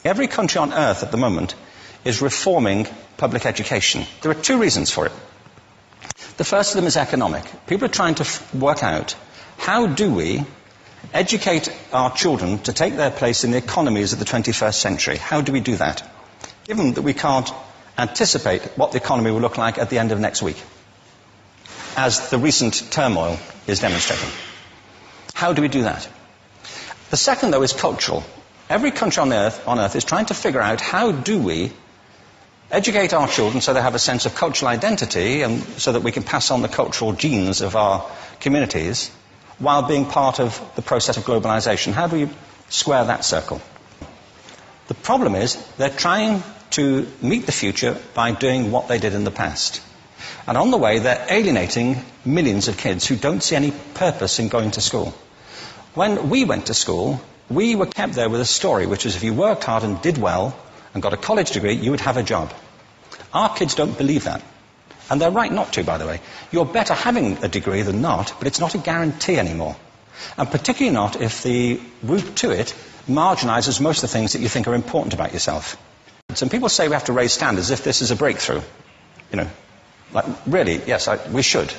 Every country on earth at the moment is reforming public education. There are two reasons for it. The first of them is economic. People are trying to work out, how do we educate our children to take their place in the economies of the 21st century? How do we do that? Given that we can't anticipate what the economy will look like at the end of next week, as the recent turmoil is demonstrating. How do we do that? The second, though, is cultural. Every country on earth is trying to figure out, how do we educate our children so they have a sense of cultural identity and so that we can pass on the cultural genes of our communities while being part of the process of globalization. How do we square that circle? The problem is they're trying to meet the future by doing what they did in the past. And on the way, they're alienating millions of kids who don't see any purpose in going to school. When we went to school, we were kept there with a story, which is if you worked hard and did well and got a college degree, you would have a job. Our kids don't believe that. And they're right not to, by the way. You're better having a degree than not, but it's not a guarantee anymore. And particularly not if the route to it marginalizes most of the things that you think are important about yourself. Some people say we have to raise standards as if this is a breakthrough. You know, like, really, yes, we should.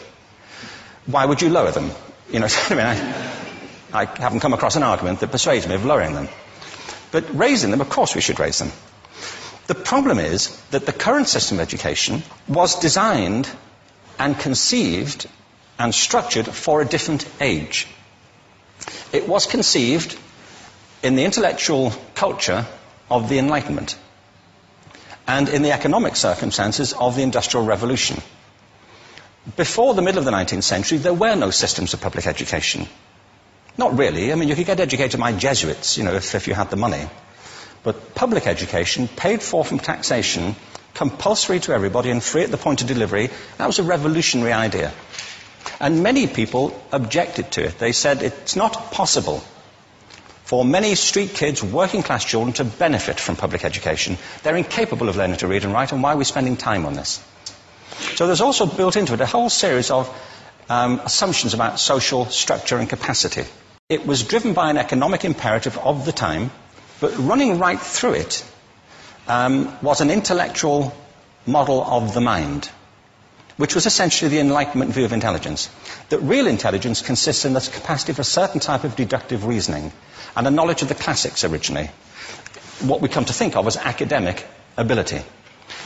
Why would you lower them? You know, I mean, I haven't come across an argument that persuades me of lowering them. But raising them, of course we should raise them. The problem is that the current system of education was designed and conceived and structured for a different age. It was conceived in the intellectual culture of the Enlightenment and in the economic circumstances of the Industrial Revolution. Before the middle of the 19th century, there were no systems of public education. Not really. I mean, you could get educated by Jesuits, you know, if you had the money. But public education, paid for from taxation, compulsory to everybody and free at the point of delivery, that was a revolutionary idea. And many people objected to it. They said it's not possible for many street kids, working class children, to benefit from public education. They're incapable of learning to read and write, and why are we spending time on this? So there's also built into it a whole series of assumptions about social structure and capacity. It was driven by an economic imperative of the time, but running right through it was an intellectual model of the mind, which was essentially the Enlightenment view of intelligence. That real intelligence consists in the capacity for a certain type of deductive reasoning and a knowledge of the classics originally, what we come to think of as academic ability.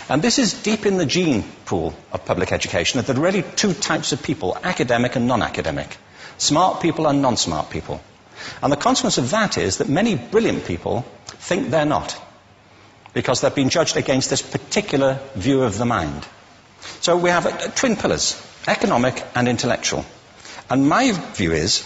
And this is deep in the gene pool of public education, that there are really two types of people, academic and non-academic, smart people and non-smart people. And the consequence of that is that many brilliant people think they're not, because they've been judged against this particular view of the mind. So we have twin pillars, economic and intellectual. And my view is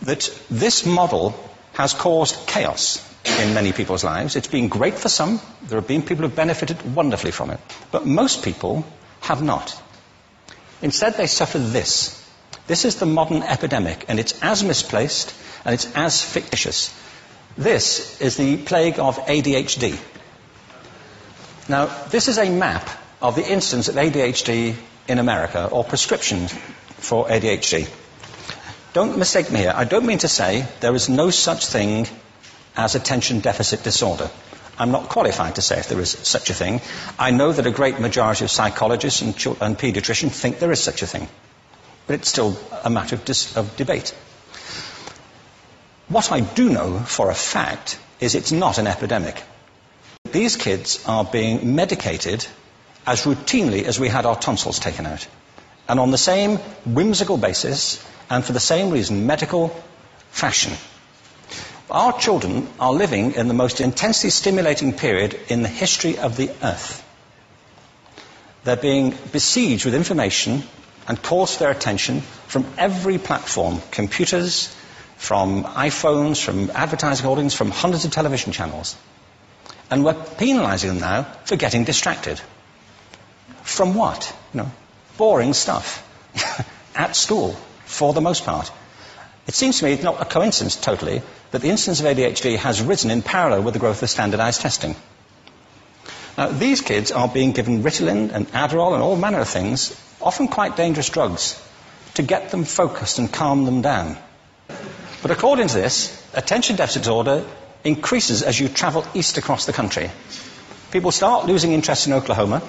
that this model has caused chaos in many people's lives. It's been great for some. There have been people who have benefited wonderfully from it. But most people have not. Instead, they suffer this. This is the modern epidemic, and it's as misplaced and it's as fictitious. This is the plague of ADHD. Now, this is a map of the incidence of ADHD in America, or prescriptions for ADHD. Don't mistake me here. I don't mean to say there is no such thing as attention deficit disorder. I'm not qualified to say if there is such a thing. I know that a great majority of psychologists and paediatricians think there is such a thing. But it's still a matter of debate. What I do know for a fact is it's not an epidemic. These kids are being medicated as routinely as we had our tonsils taken out. And on the same whimsical basis, and for the same reason, medical fashion. Our children are living in the most intensely stimulating period in the history of the earth. They're being besieged with information and calls for their attention from every platform, computers, from iPhones, from advertising holdings, from hundreds of television channels. And we're penalizing them now for getting distracted. From what? You know, boring stuff. At school, for the most part. It seems to me it's not a coincidence, totally, that the incidence of ADHD has risen in parallel with the growth of standardized testing. Now, these kids are being given Ritalin and Adderall and all manner of things, often quite dangerous drugs, to get them focused and calm them down. But according to this, attention deficit disorder increases as you travel east across the country. People start losing interest in Oklahoma.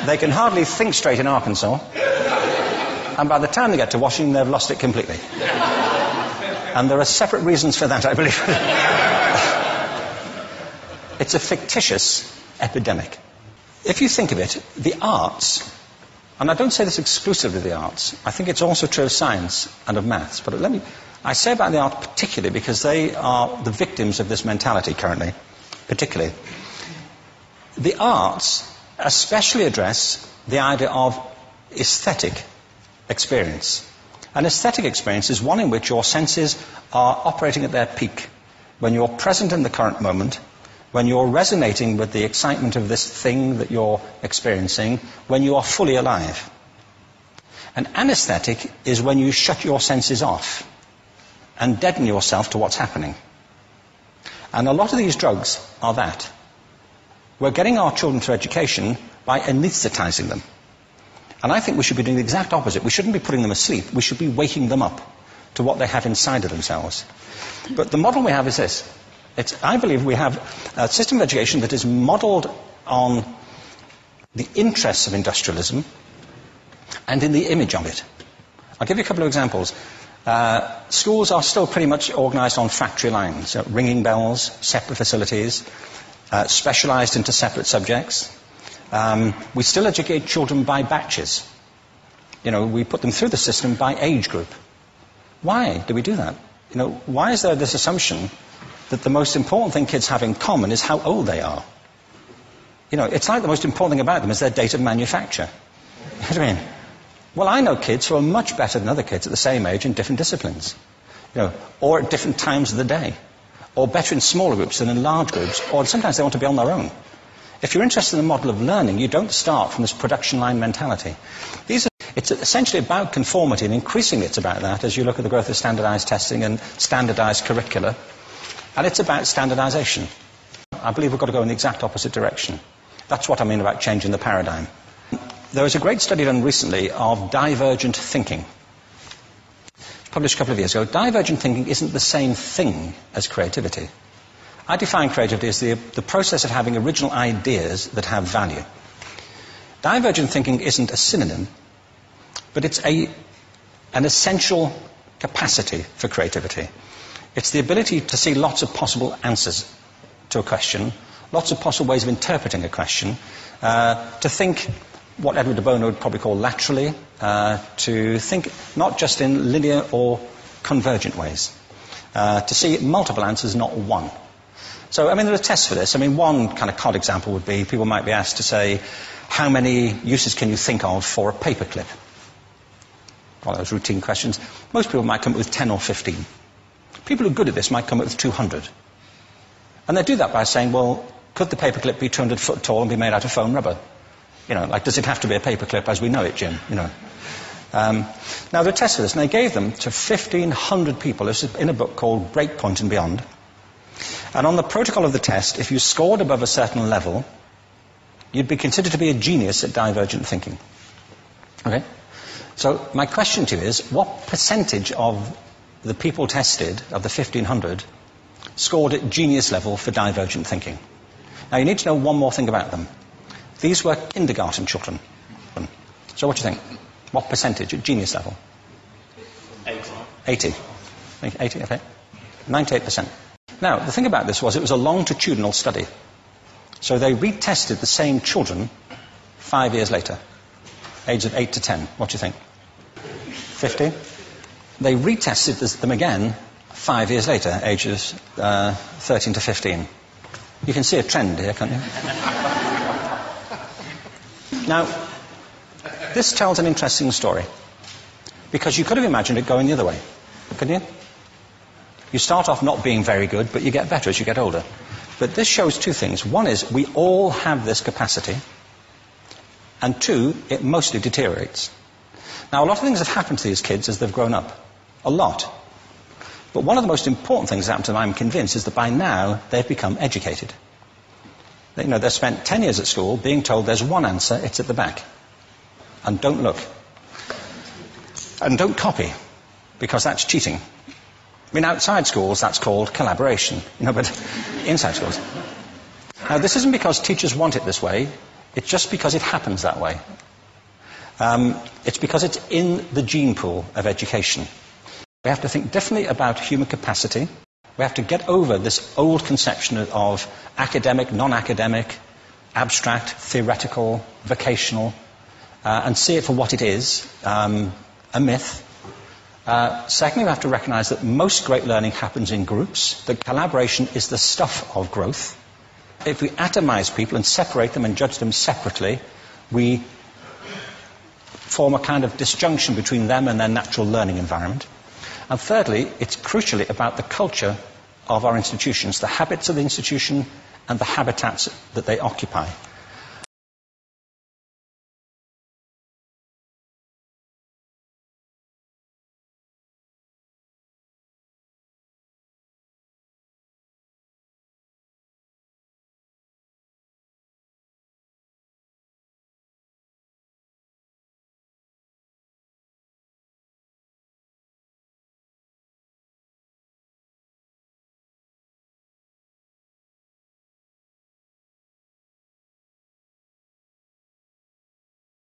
They can hardly think straight in Arkansas. And by the time they get to Washington, they've lost it completely. And there are separate reasons for that, I believe. It's a fictitious epidemic. If you think of it, the arts, and I don't say this exclusively of the arts, I think it's also true of science and of maths, but I say about the arts particularly because they are the victims of this mentality currently, particularly. The arts especially address the idea of aesthetic experience. An aesthetic experience is one in which your senses are operating at their peak, when you're present in the current moment, when you're resonating with the excitement of this thing that you're experiencing, when you are fully alive. An anesthetic is when you shut your senses off and deaden yourself to what's happening. And a lot of these drugs are that. We're getting our children through education by anesthetizing them. And I think we should be doing the exact opposite. We shouldn't be putting them asleep. We should be waking them up to what they have inside of themselves. But the model we have is this. I believe we have a system of education that is modeled on the interests of industrialism and in the image of it. I'll give you a couple of examples. Schools are still pretty much organized on factory lines, ringing bells, separate facilities, specialized into separate subjects. We still educate children by batches. We put them through the system by age group. Why do we do that? Why is there this assumption that the most important thing kids have in common is how old they are? It's like the most important thing about them is their date of manufacture. You know what I mean? Well, I know kids who are much better than other kids at the same age in different disciplines, or at different times of the day, or better in smaller groups than in large groups, or sometimes they want to be on their own. If you're interested in the model of learning, you don't start from this production line mentality. It's essentially about conformity, and increasingly it's about that as you look at the growth of standardized testing and standardized curricula. And it's about standardization. I believe we've got to go in the exact opposite direction. That's what I mean about changing the paradigm. There was a great study done recently of divergent thinking. Published a couple of years ago. Divergent thinking isn't the same thing as creativity. I define creativity as the process of having original ideas that have value. Divergent thinking isn't a synonym, but it's an essential capacity for creativity. It's the ability to see lots of possible answers to a question, lots of possible ways of interpreting a question, to think what Edward de Bono would probably call laterally, to think not just in linear or convergent ways, to see multiple answers, not one. So, there are tests for this. One kind of cod example would be, people might be asked to say, how many uses can you think of for a paperclip? Well, those routine questions. Most people might come up with 10 or 15. People who are good at this might come up with 200. And they do that by saying, well, could the paperclip be 200 foot tall and be made out of foam rubber? Does it have to be a paperclip as we know it, Jim? Now, there are tests for this, and they gave them to 1,500 people. This is in a book called Breakpoint and Beyond. And on the protocol of the test, if you scored above a certain level, you'd be considered to be a genius at divergent thinking. Okay? So my question to you is, what percentage of the people tested, of the 1,500, scored at genius level for divergent thinking? Now, you need to know one more thing about them. These were kindergarten children. So what do you think? What percentage at genius level? 80. 80, okay. 98%. Now, the thing about this was it was a longitudinal study. So they retested the same children 5 years later, ages of 8 to 10. What do you think? 50? They retested them again 5 years later, ages 13 to 15. You can see a trend here, can't you? Now, this tells an interesting story, because you could have imagined it going the other way, couldn't you? You start off not being very good, but you get better as you get older. But this shows two things. One is we all have this capacity, and two, it mostly deteriorates. Now, a lot of things have happened to these kids as they've grown up. A lot. But one of the most important things that happened to them, I'm convinced, is that by now they've become educated. They've spent 10 years at school being told there's one answer, it's at the back. And don't look. And don't copy, because that's cheating. I mean, outside schools, that's called collaboration, but inside schools. Now, this isn't because teachers want it this way, it's just because it happens that way. It's because it's in the gene pool of education. We have to think differently about human capacity. We have to get over this old conception of academic, non-academic, abstract, theoretical, vocational, and see it for what it is, a myth. Secondly, we have to recognize that most great learning happens in groups, that collaboration is the stuff of growth. If we atomize people and separate them and judge them separately, we form a kind of disjunction between them and their natural learning environment. And thirdly, it's crucially about the culture of our institutions, the habits of the institution and the habitats that they occupy.